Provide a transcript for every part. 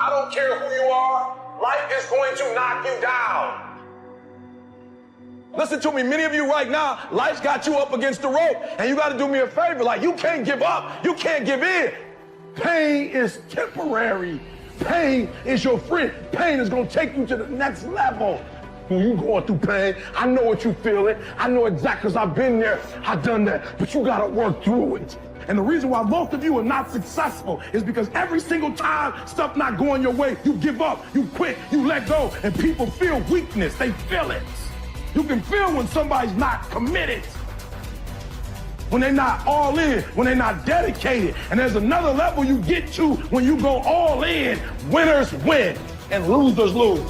I don't care who you are, life is going to knock you down. Listen to me, many of you right now, life's got you up against the rope, and you got to do me a favor. Like, you can't give up. You can't give in. Pain is temporary. Pain is your friend. Pain is going to take you to the next level. When you going through pain, I know what you feeling. I know exactly, because I've been there. I've done that. But you got to work through it. And the reason why most of you are not successful is because every single time stuff not going your way, you give up, you quit, you let go, and people feel weakness. They feel it. You can feel when somebody's not committed, when they're not all in, when they're not dedicated. And there's another level you get to when you go all in. Winners win and losers lose.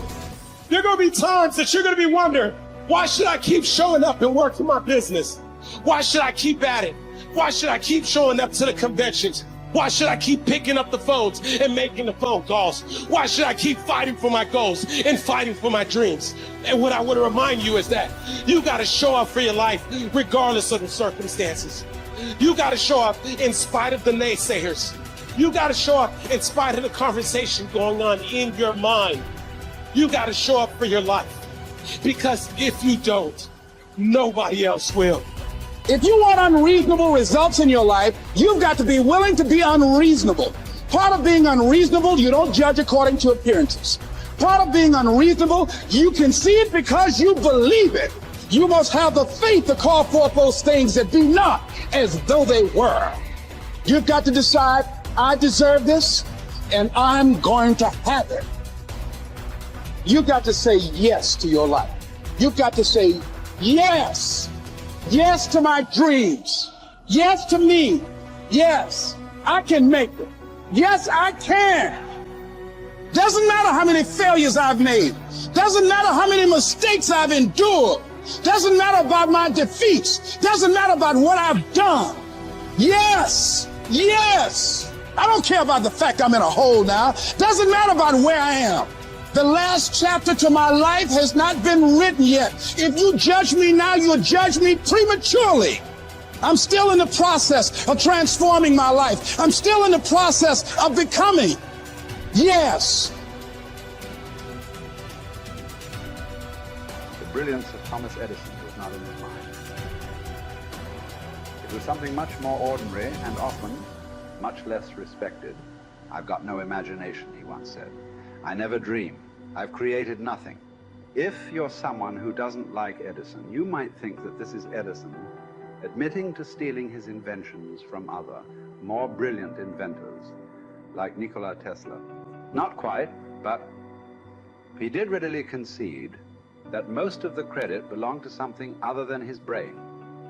There are going to be times that you're going to be wondering, why should I keep showing up and working my business? Why should I keep at it? Why should I keep showing up to the conventions? Why should I keep picking up the phones and making the phone calls? Why should I keep fighting for my goals and fighting for my dreams? And what I want to remind you is that you got to show up for your life regardless of the circumstances. You got to show up in spite of the naysayers. You got to show up in spite of the conversation going on in your mind. You got to show up for your life, because if you don't, nobody else will. If you want unreasonable results in your life, you've got to be willing to be unreasonable. Part of being unreasonable, you don't judge according to appearances. Part of being unreasonable, you can see it because you believe it. You must have the faith to call forth those things that be not as though they were. You've got to decide, I deserve this, and I'm going to have it. You've got to say yes to your life. You've got to say yes. Yes to my dreams. Yes to me. Yes, I can make it. Yes, I can. Doesn't matter how many failures I've made. Doesn't matter how many mistakes I've endured. Doesn't matter about my defeats. Doesn't matter about what I've done. Yes, yes. I don't care about the fact I'm in a hole now. Doesn't matter about where I am. The last chapter to my life has not been written yet. If you judge me now, you'll judge me prematurely. I'm still in the process of transforming my life. I'm still in the process of becoming. Yes. The brilliance of Thomas Edison was not in his mind. It was something much more ordinary and often much less respected. I've got no imagination, he once said. I never dream. I've created nothing. If you're someone who doesn't like Edison, you might think that this is Edison admitting to stealing his inventions from other, more brilliant inventors, like Nikola Tesla. Not quite, but he did readily concede that most of the credit belonged to something other than his brain.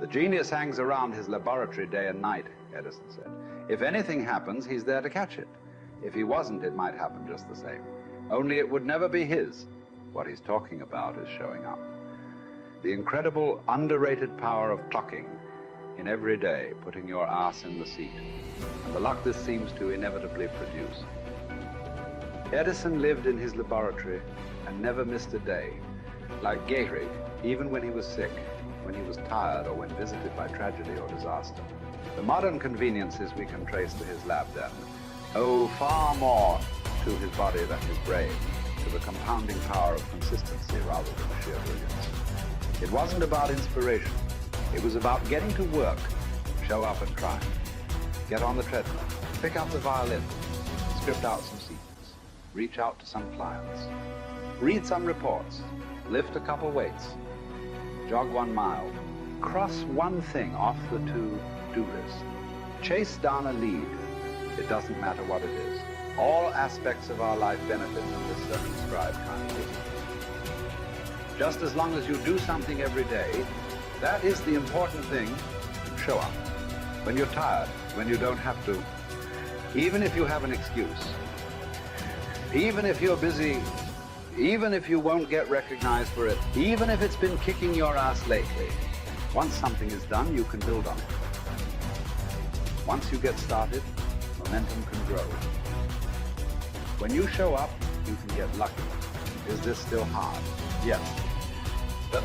The genius hangs around his laboratory day and night, Edison said. If anything happens, he's there to catch it. If he wasn't, it might happen just the same. Only it would never be his. What he's talking about is showing up. The incredible, underrated power of clocking in every day, putting your ass in the seat, and the luck this seems to inevitably produce. Edison lived in his laboratory and never missed a day. Like Gehrig, even when he was sick, when he was tired, or when visited by tragedy or disaster. The modern conveniences we can trace to his lab then owe far more to his body than his brain, to the compounding power of consistency rather than sheer brilliance. It wasn't about inspiration. It was about getting to work, show up and try. Get on the treadmill, pick up the violin, script out some sequence, reach out to some clients, read some reports, lift a couple weights, jog 1 mile, cross one thing off the to-do list, chase down a lead. It doesn't matter what it is. All aspects of our life benefit from this circumscribed kind of business. Just as long as you do something every day, that is the important thing. Show up. When you're tired, when you don't have to, even if you have an excuse, even if you're busy, even if you won't get recognized for it, even if it's been kicking your ass lately, once something is done, you can build on it. Once you get started, momentum can grow. When you show up, you can get lucky. Is this still hard? Yes. But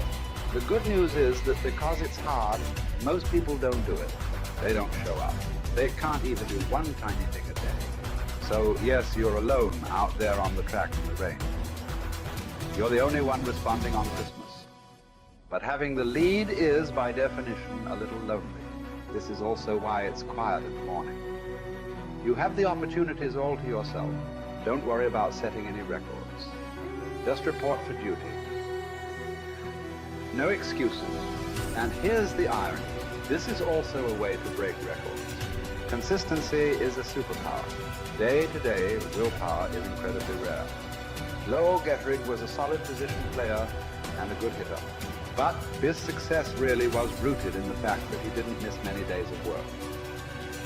the good news is that because it's hard, most people don't do it. They don't show up. They can't even do one tiny thing a day. So yes, you're alone out there on the track in the rain. You're the only one responding on Christmas. But having the lead is, by definition, a little lonely. This is also why it's quiet in the morning. You have the opportunities all to yourself. Don't worry about setting any records. Just report for duty. No excuses. And here's the irony. This is also a way to break records. Consistency is a superpower. Day to day, willpower is incredibly rare. Lowell Gettrig was a solid position player and a good hitter. But his success really was rooted in the fact that he didn't miss many days of work.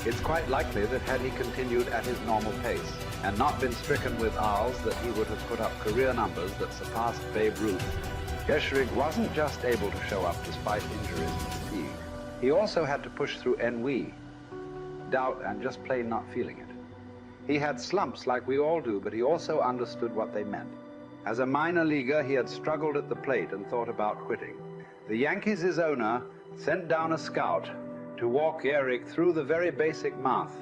It's quite likely that had he continued at his normal pace and not been stricken with R's, that he would have put up career numbers that surpassed Babe Ruth. Gettrig wasn't just able to show up despite injuries and fatigue. He also had to push through ennui, doubt, and just plain not feeling it. He had slumps like we all do, but he also understood what they meant. As a minor leaguer, he had struggled at the plate and thought about quitting. The Yankees' owner sent down a scout to walk Gehrig through the very basic math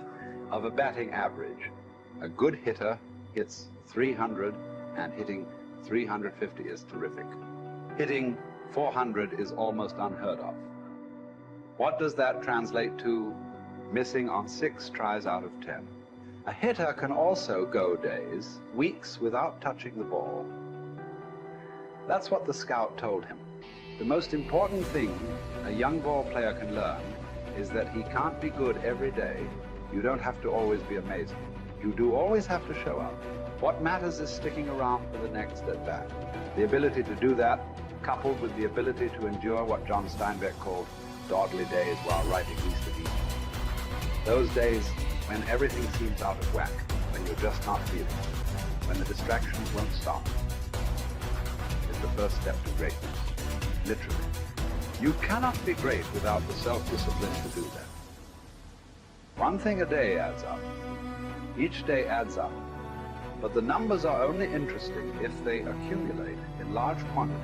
of a batting average. A good hitter hits 300, and hitting 350 is terrific. Hitting 400 is almost unheard of. What does that translate to? Missing on 6 tries out of 10. A hitter can also go days, weeks without touching the ball. That's what the scout told him. The most important thing a young ball player can learn is that he can't be good every day. You don't have to always be amazing. You do always have to show up. What matters is sticking around for the next at-bat. The ability to do that, coupled with the ability to endure what John Steinbeck called dawdly days while writing East of Eden. Those days when everything seems out of whack, when you're just not feeling it, when the distractions won't stop, is the first step to greatness, literally. You cannot be great without the self-discipline to do that. One thing a day adds up. Each day adds up. But the numbers are only interesting if they accumulate in large quantities.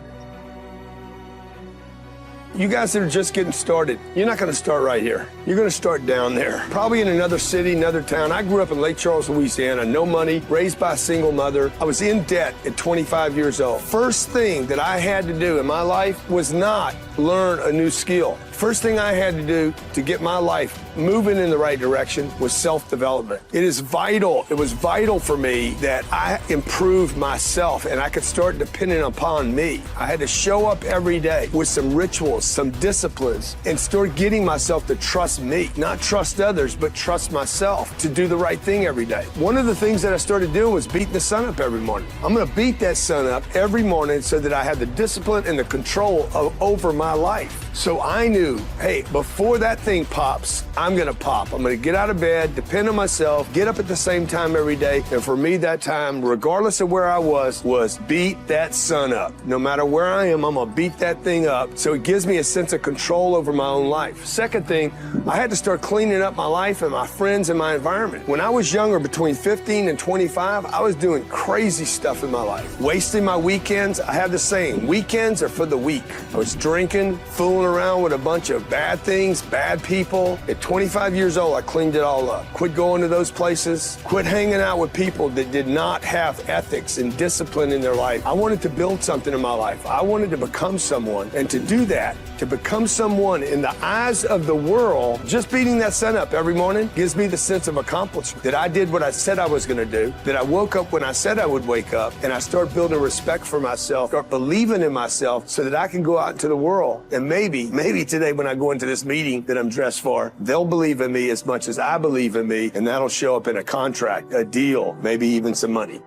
You guys that are just getting started, you're not going to start right here. You're going to start down there, probably in another city, another town. I grew up in Lake Charles, Louisiana, no money, raised by a single mother. I was in debt at 25 years old. First thing that I had to do in my life was not learn a new skill. First thing I had to do to get my life moving in the right direction was self-development. It is vital. It was vital for me that I improved myself and I could start depending upon me. I had to show up every day with some rituals, some disciplines, and start getting myself to trust me, not trust others, but trust myself to do the right thing every day. One of the things that I started doing was beating the sun up every morning. I'm going to beat that sun up every morning so that I have the discipline and the control over my life. So I knew, hey, before that thing pops, I'm going to pop. I'm going to get out of bed, depend on myself, get up at the same time every day. And for me, that time, regardless of where I was beat that sun up. No matter where I am, I'm going to beat that thing up. So it gives me a sense of control over my own life. Second thing, I had to start cleaning up my life and my friends and my environment. When I was younger, between 15 and 25, I was doing crazy stuff in my life. Wasting my weekends. I have the saying, weekends are for the weak. I was drinking, fooling around with a bunch of bad things, bad people. At 25 years old, I cleaned it all up. Quit going to those places. Quit hanging out with people that did not have ethics and discipline in their life. I wanted to build something in my life. I wanted to become someone. And to do that, to become someone in the eyes of the world, just beating that sun up every morning gives me the sense of accomplishment. That I did what I said I was going to do. That I woke up when I said I would wake up. And I start building respect for myself. Start believing in myself so that I can go out into the world and maybe today when I go into this meeting that I'm dressed for, they'll believe in me as much as I believe in me, and that'll show up in a contract, a deal, maybe even some money.